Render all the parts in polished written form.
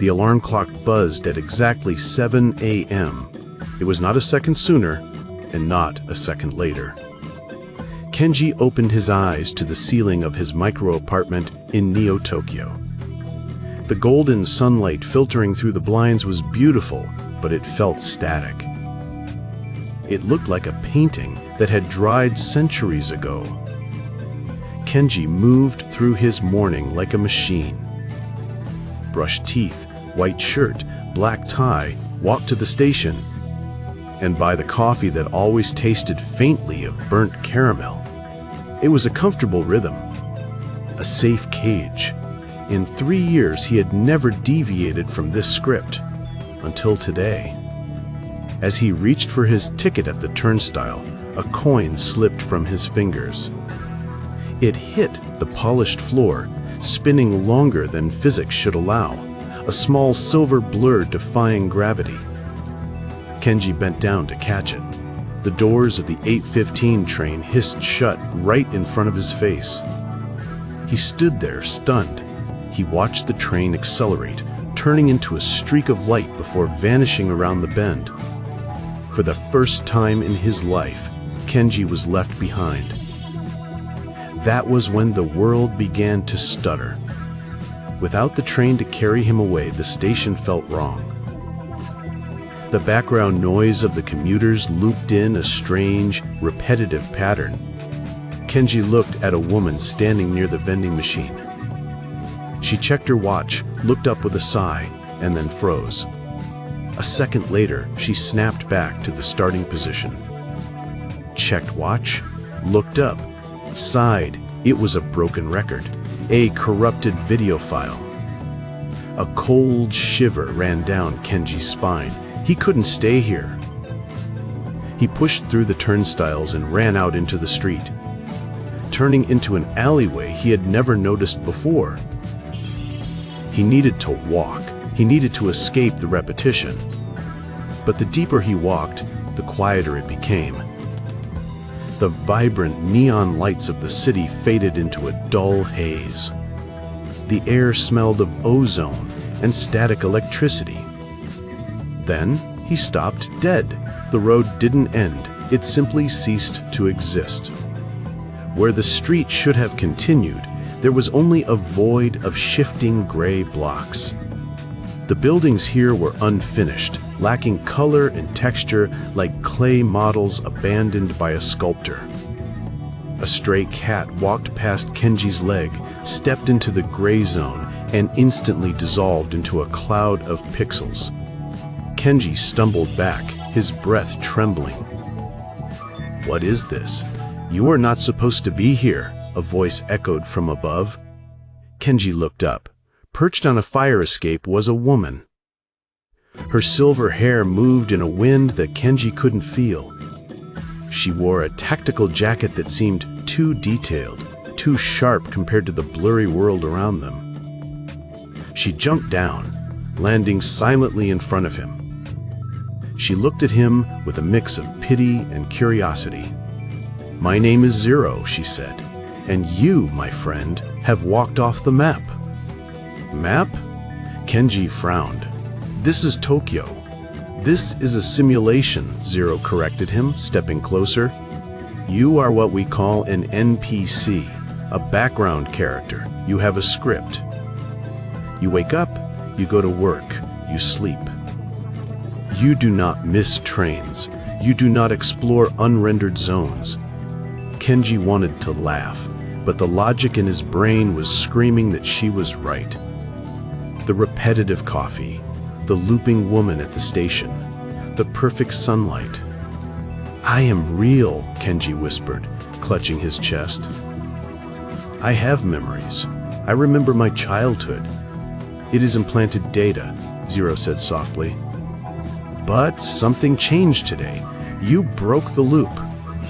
The alarm clock buzzed at exactly 7 a.m. It was not a second sooner, and not a second later. Kenji opened his eyes to the ceiling of his micro-apartment in Neo-Tokyo. The golden sunlight filtering through the blinds was beautiful, but it felt static. It looked like a painting that had dried centuries ago. Kenji moved through his morning like a machine. Brushed teeth, white shirt, black tie, walked to the station, and buy the coffee that always tasted faintly of burnt caramel. It was a comfortable rhythm, a safe cage. In 3 years, he had never deviated from this script, until today. As he reached for his ticket at the turnstile, a coin slipped from his fingers. It hit the polished floor, spinning longer than physics should allow, a small silver blur defying gravity. Kenji bent down to catch it. The doors of the 8:15 train hissed shut right in front of his face. He stood there, stunned. He watched the train accelerate, turning into a streak of light before vanishing around the bend. For the first time in his life, Kenji was left behind. That was when the world began to stutter. Without the train to carry him away, the station felt wrong. The background noise of the commuters looped in a strange, repetitive pattern. Kenji looked at a woman standing near the vending machine. She checked her watch, looked up with a sigh, and then froze. A second later, she snapped back to the starting position. Checked watch, looked up, sighed. It was a broken record, a corrupted video file. A cold shiver ran down Kenji's spine. He couldn't stay here. He pushed through the turnstiles and ran out into the street, turning into an alleyway he had never noticed before. He needed to walk. He needed to escape the repetition. But the deeper he walked, the quieter it became. The vibrant neon lights of the city faded into a dull haze. The air smelled of ozone and static electricity. Then he stopped dead. The road didn't end. It simply ceased to exist. Where the street should have continued, there was only a void of shifting gray blocks. The buildings here were unfinished, lacking color and texture, like clay models abandoned by a sculptor. A stray cat walked past Kenji's leg, stepped into the gray zone, and instantly dissolved into a cloud of pixels. Kenji stumbled back, his breath trembling. "What is this? You are not supposed to be here," a voice echoed from above. Kenji looked up. Perched on a fire escape was a woman. Her silver hair moved in a wind that Kenji couldn't feel. She wore a tactical jacket that seemed too detailed, too sharp compared to the blurry world around them. She jumped down, landing silently in front of him. She looked at him with a mix of pity and curiosity. "My name is Zero," she said, "and you, my friend, have walked off the map." "Map?" Kenji frowned. "This is Tokyo. This is a simulation," Zero corrected him, stepping closer. "You are what we call an NPC, a background character. You have a script. You wake up, you go to work, you sleep. You do not miss trains. You do not explore unrendered zones." Kenji wanted to laugh, but the logic in his brain was screaming that she was right. The repetitive coffee, the looping woman at the station, the perfect sunlight. "I am real," Kenji whispered, clutching his chest. "I have memories. I remember my childhood." "It is implanted data," Zero said softly. "But something changed today. You broke the loop,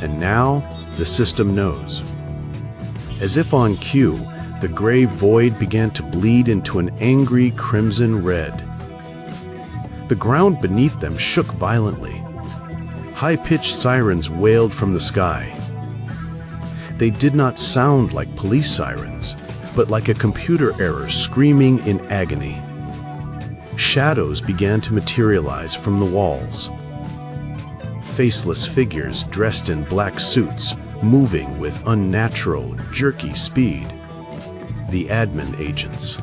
and now the system knows." As if on cue, the gray void began to bleed into an angry crimson red. The ground beneath them shook violently. High-pitched sirens wailed from the sky. They did not sound like police sirens, but like a computer error screaming in agony. shadows began to materialize from the walls. Faceless figures dressed in black suits, moving with unnatural, jerky speed. The admin agents.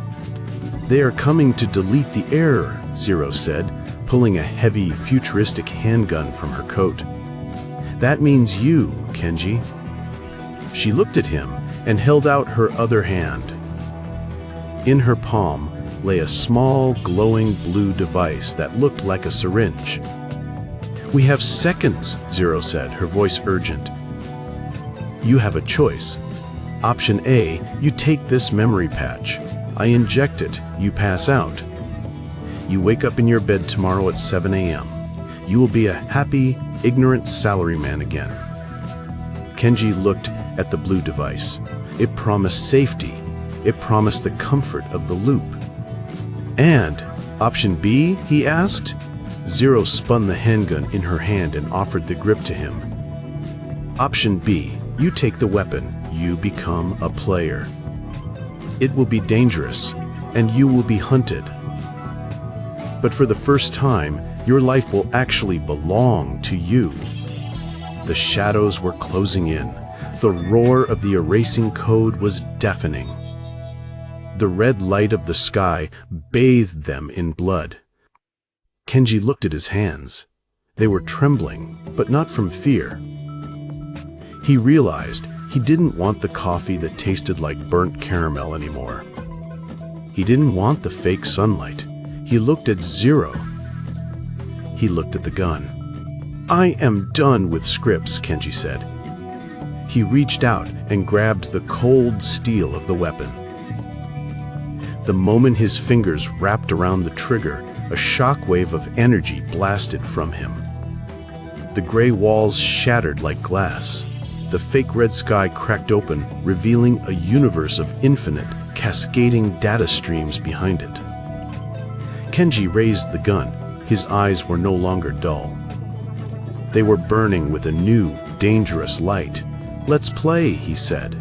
"They are coming to delete the error," Zero said, pulling a heavy, futuristic handgun from her coat. "That means you, Kenji." She looked at him and held out her other hand. In her palm lay a small, glowing blue device that looked like a syringe. "We have seconds," Zero said, her voice urgent. "You have a choice. Option A, you take this memory patch. I inject it, you pass out. You wake up in your bed tomorrow at 7 a.m. You will be a happy, ignorant salaryman again." Kenji looked at the blue device. It promised safety. It promised the comfort of the loop. "And option B?" he asked. Zero spun the handgun in her hand and offered the grip to him. "Option B, you take the weapon. You become a player. It will be dangerous, and you will be hunted. But for the first time, your life will actually belong to you." The shadows were closing in. The roar of the erasing code was deafening. The red light of the sky bathed them in blood. Kenji looked at his hands. They were trembling, but not from fear. He realized he didn't want the coffee that tasted like burnt caramel anymore. He didn't want the fake sunlight. He looked at Zero. He looked at the gun. "I am done with scripts," Kenji said. He reached out and grabbed the cold steel of the weapon. The moment his fingers wrapped around the trigger, a shockwave of energy blasted from him. The gray walls shattered like glass. The fake red sky cracked open, revealing a universe of infinite, cascading data streams behind it. Kenji raised the gun. His eyes were no longer dull. They were burning with a new, dangerous light. "Let's play," he said.